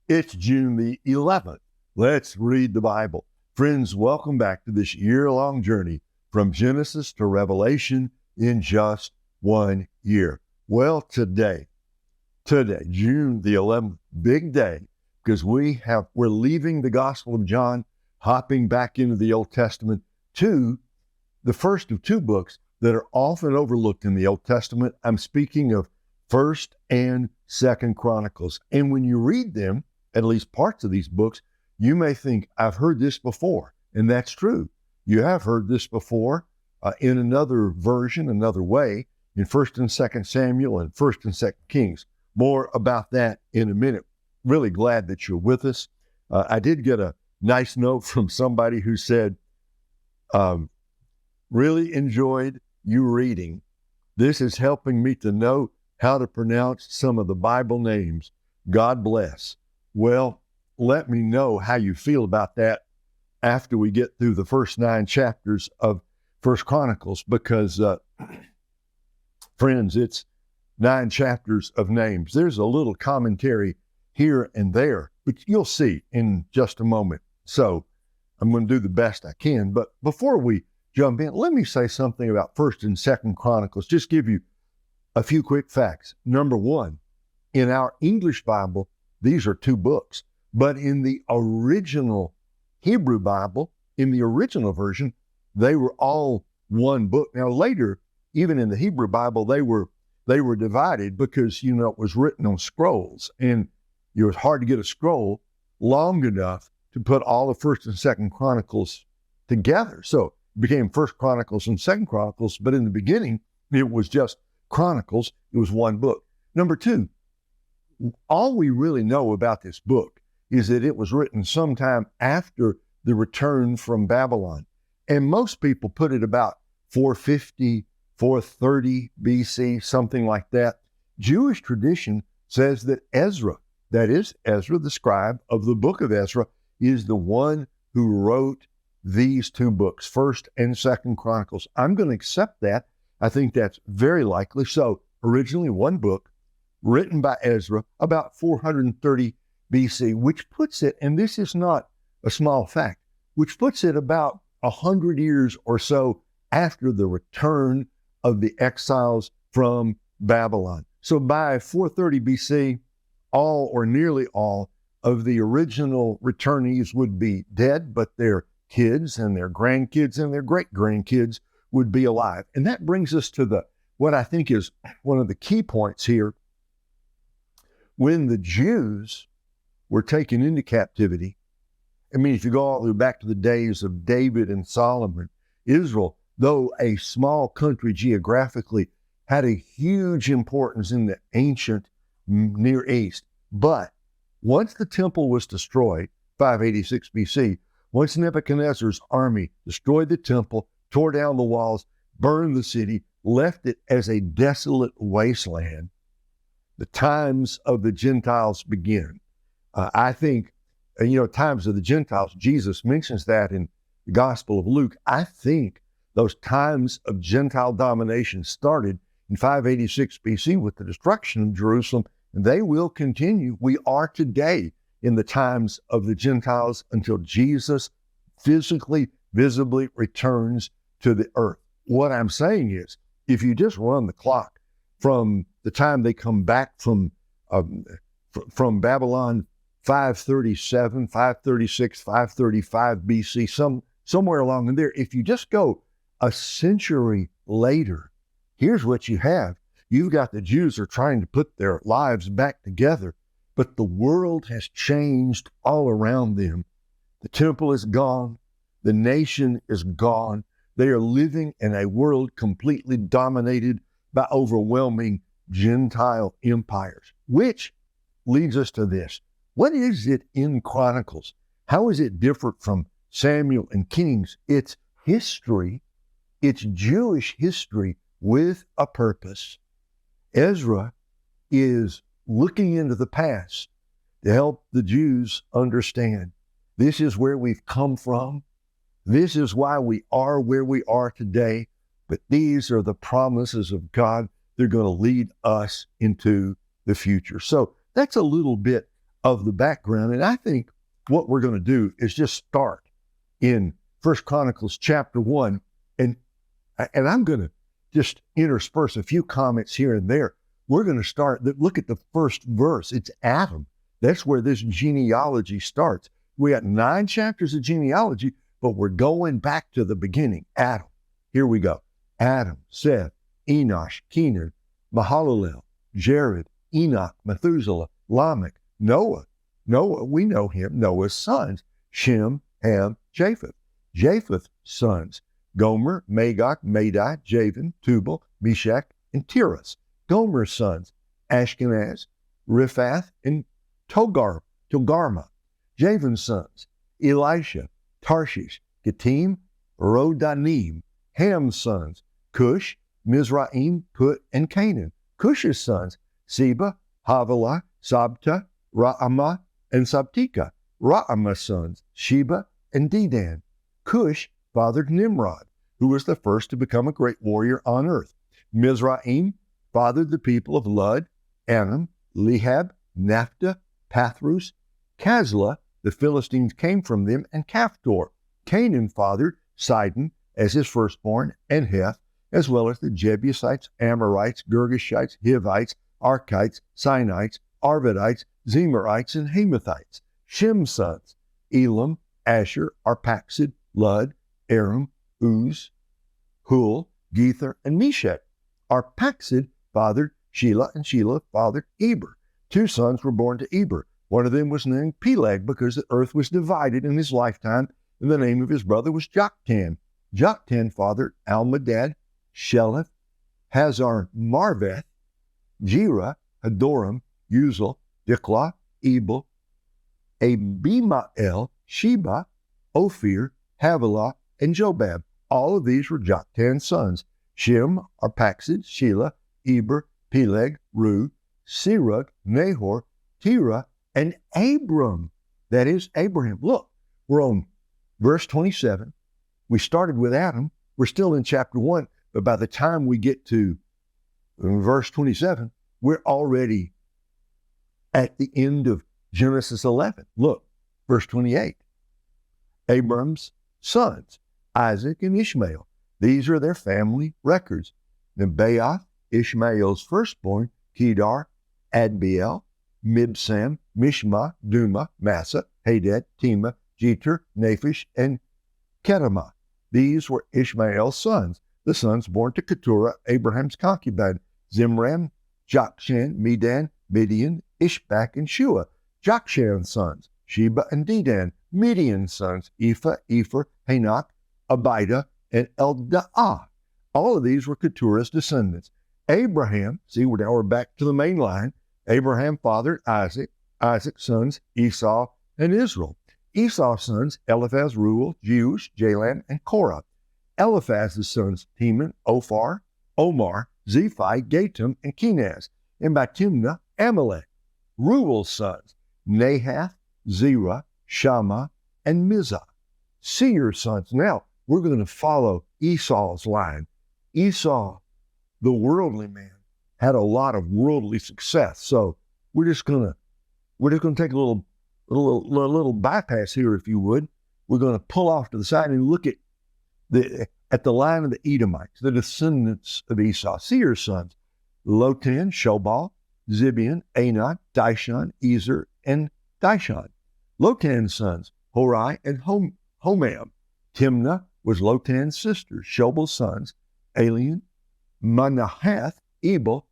It's June the 11th. Let's read the Bible. Friends, welcome back to this year-long journey from Genesis to Revelation in just 1 year. Well, today, June the 11th, big day, because we're leaving the Gospel of John, hopping back into the Old Testament to the first of two books that are often overlooked in the Old Testament. I'm speaking of 1st and 2nd Chronicles. And when you read them, at least parts of these books, you may think, I've heard this before. And that's true. You have heard this before in another version, another way, in 1st and 2nd Samuel and 1st and 2nd Kings. More about that in a minute. Really glad that you're with us. I did get a nice note from somebody who said, really enjoyed you reading. This is helping me to know how to pronounce some of the Bible names. God bless. Well, let me know how you feel about that after we get through the first 9 chapters of 1st Chronicles, because, friends, it's 9 chapters of names. There's a little commentary here and there, but you'll see in just a moment. So I'm going to do the best I can. But before we jump in, let me say something about 1st and 2nd Chronicles. Just give you a few quick facts. Number one, in our English Bible, these are 2 books. But in the original Hebrew Bible, in the original version, they were all 1 book. Now later, even in the Hebrew Bible, they were divided because, it was written on scrolls. And it was hard to get a scroll long enough to put all of 1st and 2nd Chronicles together. So it became 1st Chronicles and 2nd Chronicles. But in the beginning, it was just Chronicles. It was 1 book. Number 2, all we really know about this book is that it was written sometime after the return from Babylon. And most people put it about 450, 430 BC, something like that. Jewish tradition says that Ezra, that is Ezra, the scribe of the book of Ezra, is the one who wrote these 2 books, 1st and 2nd Chronicles. I'm going to accept that. I think that's very likely. So originally 1 book, written by Ezra about 430 BC, which puts it, and this is not a small fact, which puts it about 100 years or so after the return of the exiles from Babylon. So by 430 BC, all or nearly all of the original returnees would be dead, but their kids and their grandkids and their great-grandkids would be alive. And that brings us to what I think is one of the key points here. When the Jews were taken into captivity, if you go all the way back to the days of David and Solomon, Israel, though a small country geographically, had a huge importance in the ancient Near East. But once the temple was destroyed, 586 BC, once Nebuchadnezzar's army destroyed the temple, tore down the walls, burned the city, left it as a desolate wasteland, the times of the Gentiles begin. I think, times of the Gentiles, Jesus mentions that in the Gospel of Luke. I think those times of Gentile domination started in 586 BC with the destruction of Jerusalem, and they will continue. We are today in the times of the Gentiles until Jesus physically, visibly returns to the earth. What I'm saying is, if you just run the clock from the time they come back from Babylon, 537, 536, 535 BC, somewhere along in there, if you just go a century later, here's what you have. You've got the Jews are trying to put their lives back together, but the world has changed all around them. The temple is gone. The nation is gone. They are living in a world completely dominated by overwhelming Gentile empires, which leads us to this. What is it in Chronicles? How is it different from Samuel and Kings? It's history. It's Jewish history with a purpose. Ezra is looking into the past to help the Jews understand this is where we've come from. This is why we are where we are today. But these are the promises of God. They're going to lead us into the future. So that's a little bit of the background. And I think what we're going to do is just start in 1 Chronicles chapter 1. And I'm going to just intersperse a few comments here and there. We're going to start, look at the first verse. It's Adam. That's where this genealogy starts. We got 9 chapters of genealogy, but we're going back to the beginning. Adam. Here we go. Adam, Seth, Enosh, Kenan, Mahalalel, Jared, Enoch, Methuselah, Lamech, Noah. Noah, we know him, Noah's sons, Shem, Ham, Japheth. Japheth's sons, Gomer, Magog, Madai, Javan, Tubal, Meshach, and Tiras. Gomer's sons, Ashkenaz, Riphath, and Togarma. Javan's sons, Elisha, Tarshish, Kittim, Rodanim. Ham's sons, Cush, Mizraim, Put, and Canaan. Cush's sons, Seba, Havilah, Sabta, Ra'amah, and Sabtika. Ra'amah's sons, Sheba and Dedan. Cush fathered Nimrod, who was the first to become a great warrior on earth. Mizraim fathered the people of Lud, Anam, Lehab, Naphtah, Pathrus, Kazlah. The Philistines came from them, and Caphtor. Canaan fathered Sidon as his firstborn, and Heth, as well as the Jebusites, Amorites, Girgashites, Hivites, Archites, Sinites, Arvadites, Zemarites, and Hamathites. Shem's sons, Elam, Asher, Arphaxad, Lud, Aram, Uz, Hul, Gether, and Meshach. Arphaxad fathered Shelah, and Shelah fathered Eber. 2 sons were born to Eber. One of them was named Peleg because the earth was divided in his lifetime, and the name of his brother was Joktan. Joktan fathered Almadad, Sheleth, Hazar Marveth, Jira, Hadoram, Uzal, Diklah, Ebal, Abimael, Sheba, Ophir, Havilah, and Jobab. All of these were Joktan's sons. Shem, Arphaxad, Shelah, Eber, Peleg, Ru, Serug, Nahor, Terah, and Abram. That is Abraham. Look, we're on verse 27. We started with Adam. We're still in chapter 1, but by the time we get to verse 27, we're already at the end of Genesis 11. Look, verse 28. Abram's sons, Isaac and Ishmael. These are their family records. Nebaioth, Ishmael's firstborn, Kedar, Adbeel, Mibsam, Mishma, Duma, Massa, Hadad, Tema, Jeter, Naphish, and Kedemah. These were Ishmael's sons, the sons born to Keturah, Abraham's concubine, Zimran, Jokshan, Medan, Midian, Ishbak, and Shua. Jokshan's sons, Sheba and Dedan. Midian's sons, Ephah, Epher, Hanok, Abida, and Eldaah. All of these were Keturah's descendants. Abraham, see, now we're back to the main line. Abraham fathered Isaac, Isaac's sons, Esau and Israel. Esau's sons, Eliphaz, Reuel, Jeush, Jalan, and Korah. Eliphaz's sons, Teman, Ophar, Omar, Zephi, Gatam, and Kenaz. And by Timnah, Amalek. Reuel's sons, Nahath, Zerah, Shammah, and Mizah. Seir's sons. Now, we're going to follow Esau's line. Esau, the worldly man, had a lot of worldly success. So we're just going to take a little bypass here, if you would. We're going to pull off to the side and look at the line of the Edomites, the descendants of Esau. Seir's sons, Lotan, Shobal, Zibeon, Anat, Dishon, Ezer, and Dishon. Lotan's sons, Horai and Homam. Timnah was Lotan's sister. Shobal's sons, Alian, Manahath, Ebal,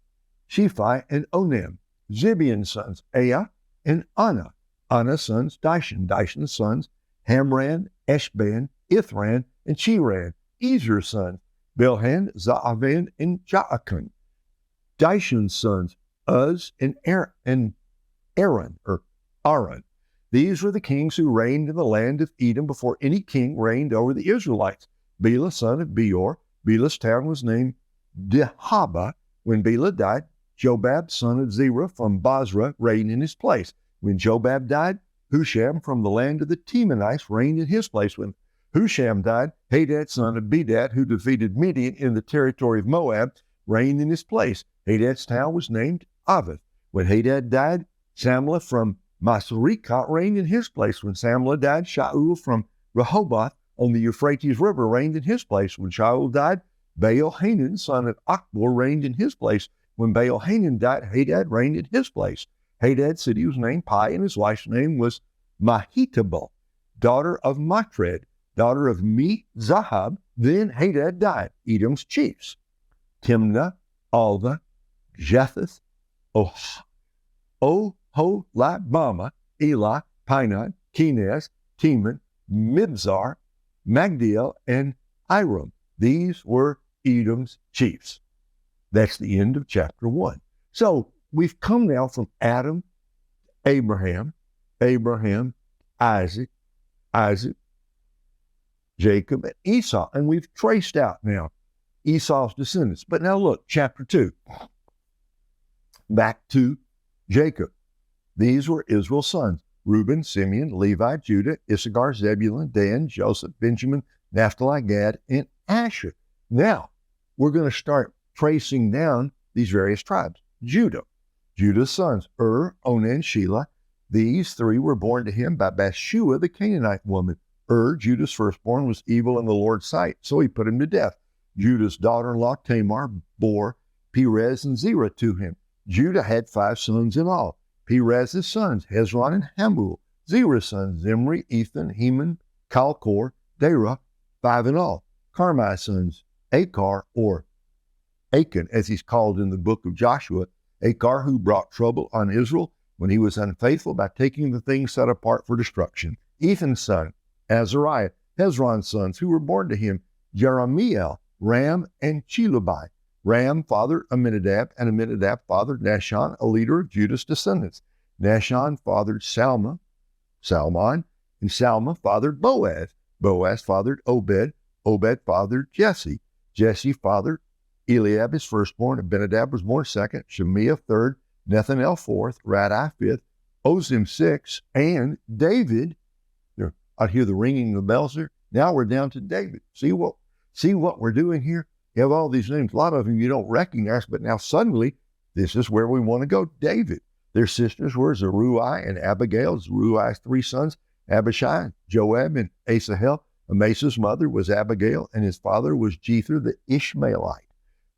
Shephi, and Onam. Zibeon's sons, Aya and Anna. Anna's sons, Dishon. Dishon's sons, Hamran, Eshban, Ithran, and Chiran. Ezer's sons, Bilhan, Zaavan, and Jaakan. Dishon's sons, Uz and Aaron. These were the kings who reigned in the land of Edom before any king reigned over the Israelites. Bela, son of Beor. Bela's town was named Dihaba. When Bela died, Jobab, son of Zerah from Basra, reigned in his place. When Jobab died, Husham from the land of the Temanites reigned in his place. When Husham died, Hadad, son of Bedad, who defeated Midian in the territory of Moab, reigned in his place. Hadad's town was named Avith. When Hadad died, Samlah from Masrekah reigned in his place when Samlah died. Shaul from Rehoboth on the Euphrates River reigned in his place when Shaul died. Baal-Hanan, son of Achbor, reigned in his place. When Baal-Hanan died, Hadad reigned in his place. Hadad's city was named Pai, and his wife's name was Mehetabel, daughter of Matred, daughter of Me-Zahab. Then Hadad died. Edom's chiefs: Timnah, Alva, Jetheth, Oholibamah, Elah, Pinon, Kenaz, Teman, Mibzar, Magdiel, and Iram. These were Edom's chiefs. That's the end of chapter 1. So we've come now from Adam, Abraham, Isaac, Jacob, and Esau. And we've traced out now Esau's descendants. But now look, chapter 2. Back to Jacob. These were Israel's sons: Reuben, Simeon, Levi, Judah, Issachar, Zebulun, Dan, Joseph, Benjamin, Naphtali, Gad, and Asher. Now, we're going to start tracing down these various tribes. Judah's sons: Onan, Shelah. These three were born to him by Bathshua, the Canaanite woman. Judah's firstborn, was evil in the Lord's sight, so he put him to death. Judah's daughter-in-law Tamar bore Perez and Zerah to him. Judah had 5 sons in all. Perez's sons: Hezron and Hamul. Zerah's sons: Zimri, Ethan, Heman, Calcor, Dara, 5 in all. Carmi's sons: Achar, or Achan, as he's called in the book of Joshua. Achar, who brought trouble on Israel when he was unfaithful by taking the things set apart for destruction. Ethan's son: Azariah. Hezron's sons, who were born to him: Jeramiel, Ram, and Chelubai. Ram fathered Amminadab, and Amminadab fathered Nahshon, a leader of Judah's descendants. Nahshon fathered Salmon, and Salma fathered Boaz. Boaz fathered Obed. Obed fathered Jesse. Jesse fathered Eliab, his firstborn. Abinadab was born second. Shemiah third. Nethanel fourth. Radai fifth. Ozim sixth. And David. I hear the ringing of the bells there. Now we're down to David. See what we're doing here? You have all these names. A lot of them you don't recognize, but now suddenly this is where we want to go. David. Their sisters were Zeruiah and Abigail. Zeruiah's 3 sons: Abishai, Joab, and Asahel. Amasa's mother was Abigail, and his father was Jether the Ishmaelite.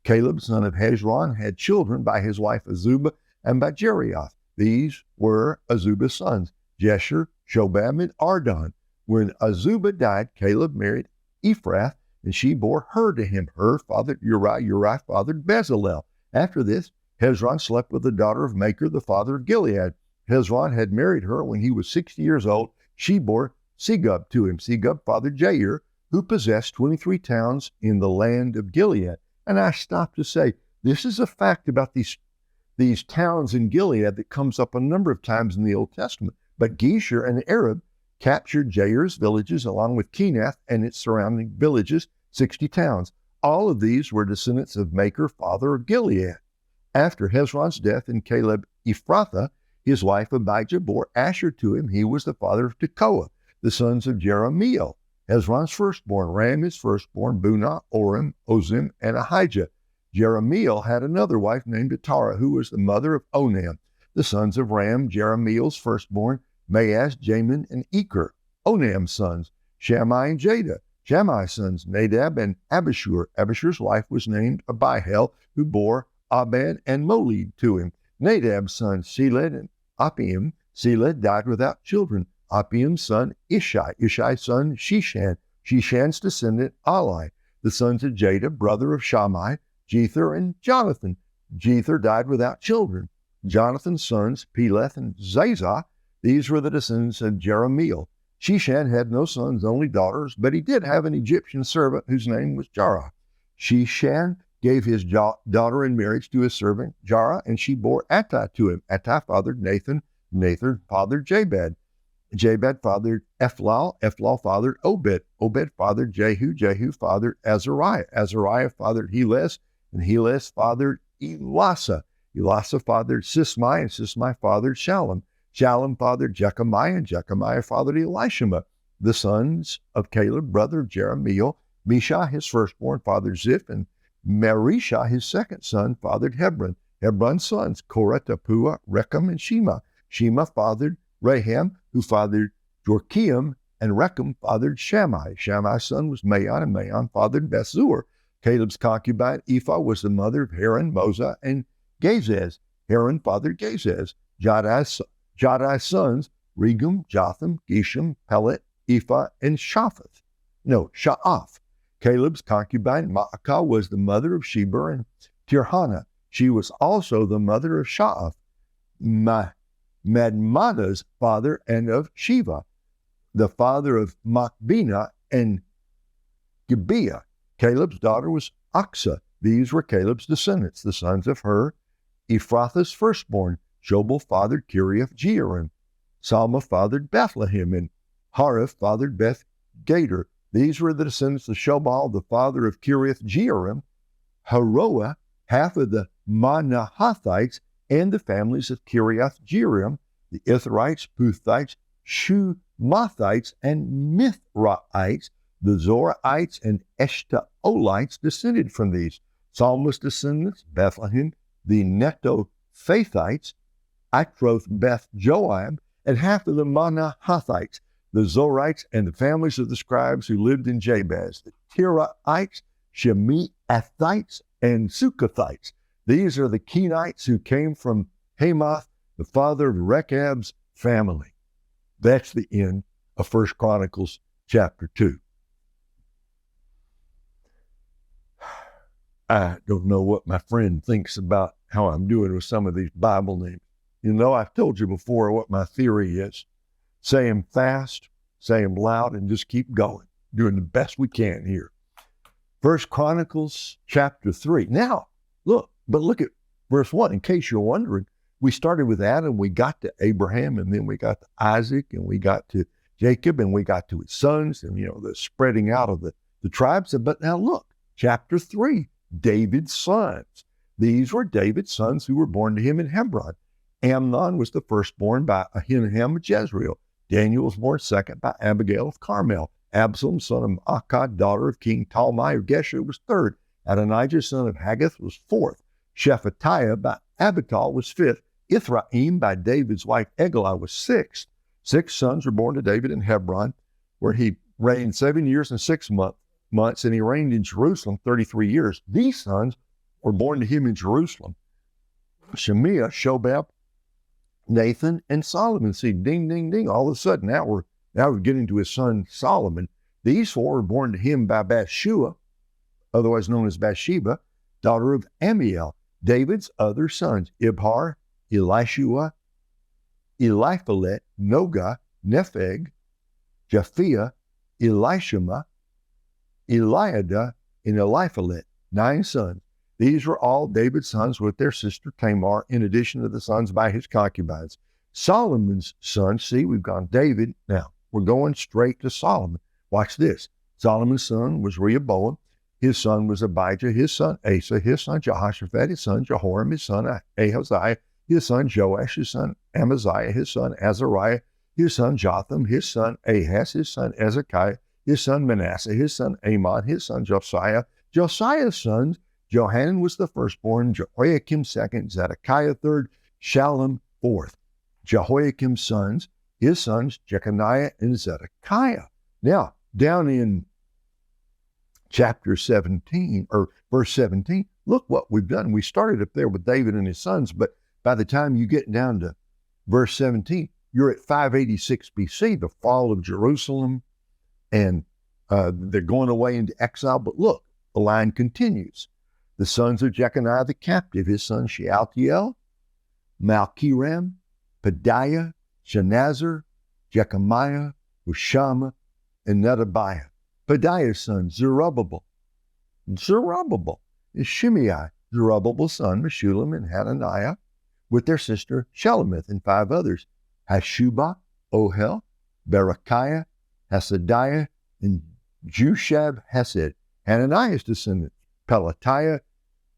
Caleb, son of Hezron, had children by his wife Azubah and by Jerioth. These were Azubah's sons: Jesher, Shobab, and Ardon. When Azubah died, Caleb married Ephrath, and she bore her to him. Her fathered Uriah. Uriah fathered Bezalel. After this, Hezron slept with the daughter of Machir, the father of Gilead. Hezron had married her when he was 60 years old. She bore Segub to him. Segub fathered Jair, who possessed 23 towns in the land of Gilead. And I stopped to say, this is a fact about these towns in Gilead that comes up a number of times in the Old Testament. But Gesher, an Arab, captured Jair's villages along with Kenath and its surrounding villages, 60 towns. All of these were descendants of Machir, father of Gilead. After Hezron's death and Caleb Ephrathah, his wife Abijah bore Asher to him. He was the father of Tekoa. The sons of Jeramiel: Hezron's firstborn, Ram his firstborn, Bunah, Orim, Ozim, and Ahijah. Jeramiel had another wife named Atara, who was the mother of Onan. The sons of Ram: Jeramiel's firstborn, Maaz, Jamin, and Eker. Onam's sons: Shammai and Jada. Shammai's sons: Nadab and Abishur. Abishur's wife was named Abihail, who bore Abed and Molid to him. Nadab's sons: Seled and Apiam. Seled died without children. Apiam's son: Ishai. Ishai's son: Shishan. Shishan's descendant: Ali. The sons of Jada, brother of Shammai: Jether and Jonathan. Jether died without children. Jonathan's sons: Peleth and Zazah. These were the descendants of Jeramiel. Shishan had no sons, only daughters, but he did have an Egyptian servant whose name was Jarrah. Shishan gave his daughter in marriage to his servant Jarrah, and she bore Attai to him. Attai fathered Nathan. Nathan fathered Jabed. Jabed fathered Ephlal. Ephlal fathered Obed. Obed fathered Jehu. Jehu fathered Azariah. Azariah fathered Helez, and Helez fathered Elasa. Elasa fathered Sismai, and Sismai fathered Shalom. Shalom fathered Jechemiah, and Jechemiah fathered Elishama. The sons of Caleb, brother of Jeramiel: Mishah, his firstborn, fathered Ziph, and Marishah, his second son, fathered Hebron. Hebron's sons: Korah, Tapua, Rechem, and Shema. Shema fathered Raham, who fathered Jorkeam, and Rechem fathered Shammai. Shammai's son was Maon, and Maon fathered Bethzur. Caleb's concubine Ephah was the mother of Haran, Moza, and Gazez. Haran fathered Gazez. Jadai's sons, Regum, Jotham, Geshem, Pelet, Ephah, and Sha'af. Caleb's concubine Maacah was the mother of Sheber and Tirhana. She was also the mother of Sha'af, Madmannah's father, and of Shiva, the father of Machbena and Gibeah. Caleb's daughter was Aksa. These were Caleb's descendants, the sons of Hur, Ephrathah's firstborn. Jobal fathered Kiriath Jearim. Salma fathered Bethlehem, and Hariph fathered Beth Gader. These were the descendants of Shobal, the father of Kiriath Jearim, Haroah, half of the Manahathites, and the families of Kiriath Jearim, the Ithrites, Puthites, Shumathites, and Mithraites. The Zoraites and Eshtaolites descended from these. Salma's descendants, Bethlehem, the Netophathites, Atroth Beth Joab, and half of the Manahathites, the Zorites, and the families of the scribes who lived in Jabez, the Tiraites, Shemeathites, and Sukkothites. These are the Kenites who came from Hamath, the father of Rechab's family. That's the end of 1 Chronicles chapter 2. I don't know what my friend thinks about how I'm doing with some of these Bible names. You know, I've told you before what my theory is. Say them fast, say them loud, and just keep going, doing the best we can here. 1 Chronicles chapter 3. Now, look at verse 1. In case you're wondering, we started with Adam, we got to Abraham, and then we got to Isaac, and we got to Jacob, and we got to his sons, and, the spreading out of the tribes. But now look, chapter 3. David's sons. These were David's sons who were born to him in Hebron. Amnon was the firstborn by Ahinoam of Jezreel. Daniel was born second by Abigail of Carmel. Absalom, son of Maacah, daughter of King Talmai of Geshur, was third. Adonijah, son of Haggith, was fourth. Shephatiah by Abital was fifth. Ithraim by David's wife Eglah was sixth. 6 sons were born to David in Hebron, where he reigned 7 years and 6 months, and he reigned in Jerusalem 33 years. These sons were born to him in Jerusalem: Shemiah, Shobab, Nathan, and Solomon. See, ding, ding, ding. All of a sudden, now we're getting to his son Solomon. These 4 were born to him by Bathsheba, otherwise known as Bathsheba, daughter of Amiel. David's other sons: Ibhar, Elishua, Eliphalet, Nogah, Nepheg, Japhia, Elishama, Eliada, and Eliphalet. 9 sons. These were all David's sons with their sister Tamar, in addition to the sons by his concubines. Solomon's sons, see, we've gone David. Now, we're going straight to Solomon. Watch this. Solomon's son was Rehoboam. His son was Abijah, his son Asa, his son Jehoshaphat, his son Jehoram, his son Ahaziah, his son Joash, his son Amaziah, his son Azariah, his son Jotham, his son Ahaz, his son Ezekiah, his son Manasseh, his son Amon, his son Josiah. Josiah's sons: Johanan was the firstborn, Jehoiakim second, Zedekiah third, Shallum fourth. Jehoiakim's sons, his sons Jeconiah and Zedekiah. Now, down in chapter 17, or verse 17, look what we've done. We started up there with David and his sons, but by the time you get down to verse 17, you're at 586 BC, the fall of Jerusalem, and they're going away into exile. But look, the line continues. The sons of Jeconiah the captive: his son Shealtiel, Malkiram, Pedaiah, Shenazar, Jechemiah, Hushama, and Nedabiah. Pedaiah's son Zerubbabel. Zerubbabel is Shimei, Zerubbabel's son Meshullam, and Hananiah, with their sister Shelomith, and 5 others: Hashubah, Ohel, Berechiah, Hasadiah, and Jushab Hesed. Hananiah's descendants: Pelatiah,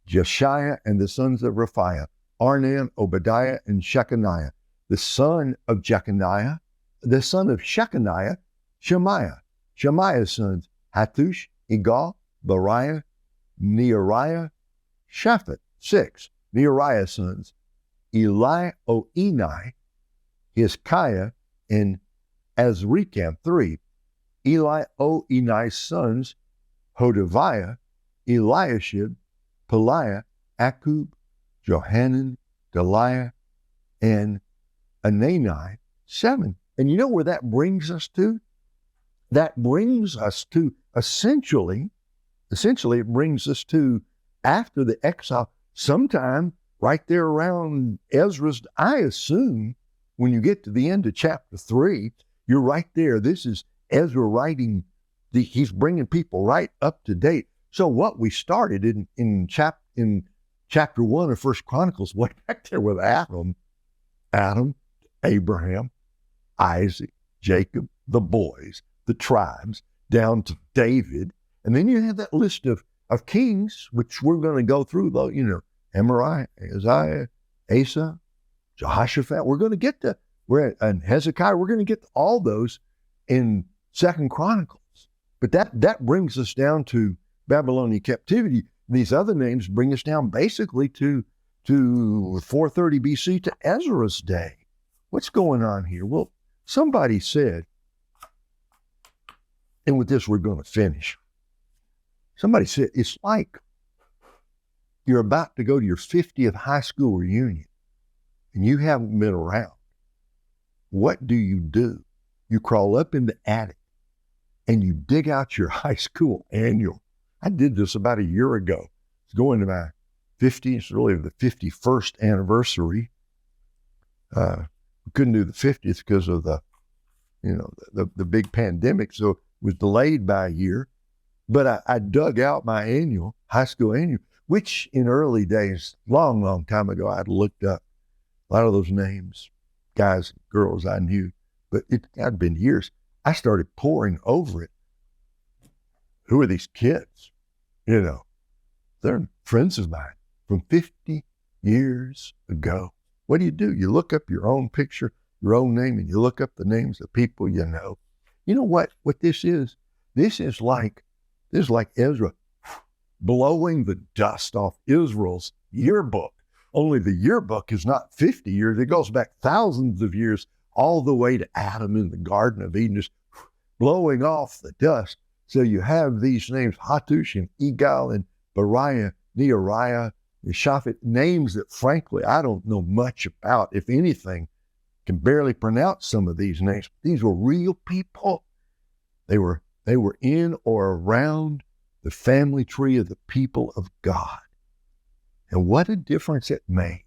Jeshiah, and the sons of Raphiah: Arnan, Obadiah, and Shechaniah. The son of Jeconiah, the son of Shechaniah, Shemaiah. Shemaiah's sons: Hattush, Igal, Bariah, Neariah, Shaphat. 6. Neariah's sons: Elioenai, Hezekiah, and Azrikam. 3. Enai's sons, Hodaviah, Eliashib, Peliah, Akub, Johanan, Deliah, and Anani. 7. And you know where that brings us to? That brings us to essentially it brings us to after the exile, sometime right there around Ezra's, I assume, when you get to the end of chapter 3, you're right there. This is Ezra writing, he's bringing people right up to date. So what we started in chapter 1 of 1 Chronicles, way back there with Adam, Abraham, Isaac, Jacob, the boys, the tribes, down to David. And then you have that list of kings, which we're going to go through, though, Amariah, Isaiah, Asa, Jehoshaphat. We're going to get to, and Hezekiah, we're going to get to all those in 2 Chronicles. But that brings us down to Babylonian captivity. These other names bring us down basically to 430 BC to Ezra's day. What's going on here? Well, somebody said, and with this we're going to finish. Somebody said, it's like you're about to go to your 50th high school reunion and you haven't been around. What do? You crawl up in the attic and you dig out your high school annual. I did this about a year ago. It's going to my 50th, really the 51st anniversary. We couldn't do the 50th because of the big pandemic, so it was delayed by a year. But I dug out my high school annual, which in early days, long time ago, I'd looked up a lot of those names, guys and girls I knew, but it had been years. I started poring over it. Who are these kids? They're friends of mine from 50 years ago. What do? You look up your own picture, your own name, and you look up the names of people you know. You know what this is? This is like Ezra blowing the dust off Israel's yearbook. Only the yearbook is not 50 years. It goes back thousands of years, all the way to Adam in the Garden of Eden, just blowing off the dust. So you have these names, Hattush and Igal and Bariah, Neariah, and Shaphat, names that frankly I don't know much about, if anything, can barely pronounce some of these names. These were real people. They were in or around the family tree of the people of God. And what a difference it made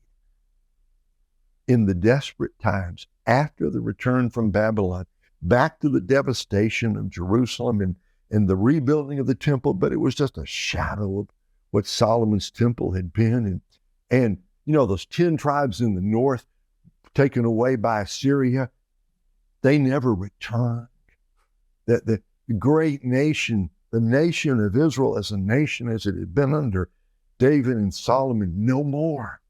in the desperate times after the return from Babylon, back to the devastation of Jerusalem and the rebuilding of the temple. But it was just a shadow of what Solomon's temple had been. And those 10 tribes in the north taken away by Assyria, they never returned. The great nation, the nation of Israel as a nation as it had been under David and Solomon, no more.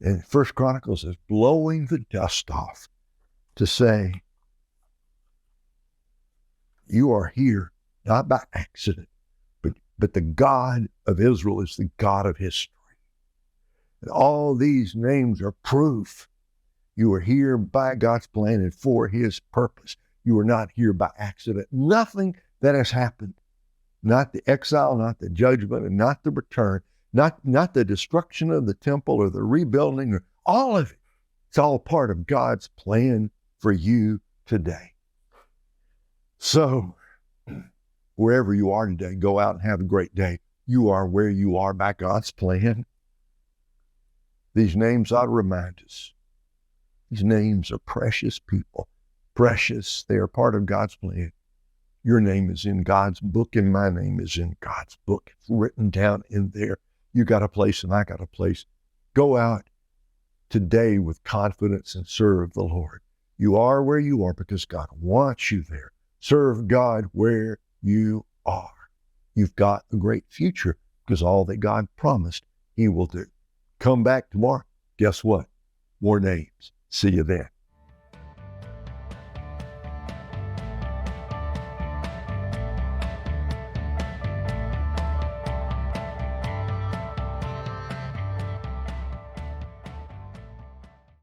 And 1 Chronicles is blowing the dust off to say, you are here not by accident, but the God of Israel is the God of history. And all these names are proof you are here by God's plan and for his purpose. You are not here by accident. Nothing that has happened, not the exile, not the judgment, and not the return, not the destruction of the temple or the rebuilding, or all of it. It's all part of God's plan for you today. So, wherever you are today, go out and have a great day. You are where you are by God's plan. These names ought to remind us. These names are precious people. Precious. They are part of God's plan. Your name is in God's book and my name is in God's book. It's written down in there. You got a place and I got a place. Go out today with confidence and serve the Lord. You are where you are because God wants you there. Serve God where you are. You've got a great future because all that God promised, he will do. Come back tomorrow. Guess what? More names. See you then.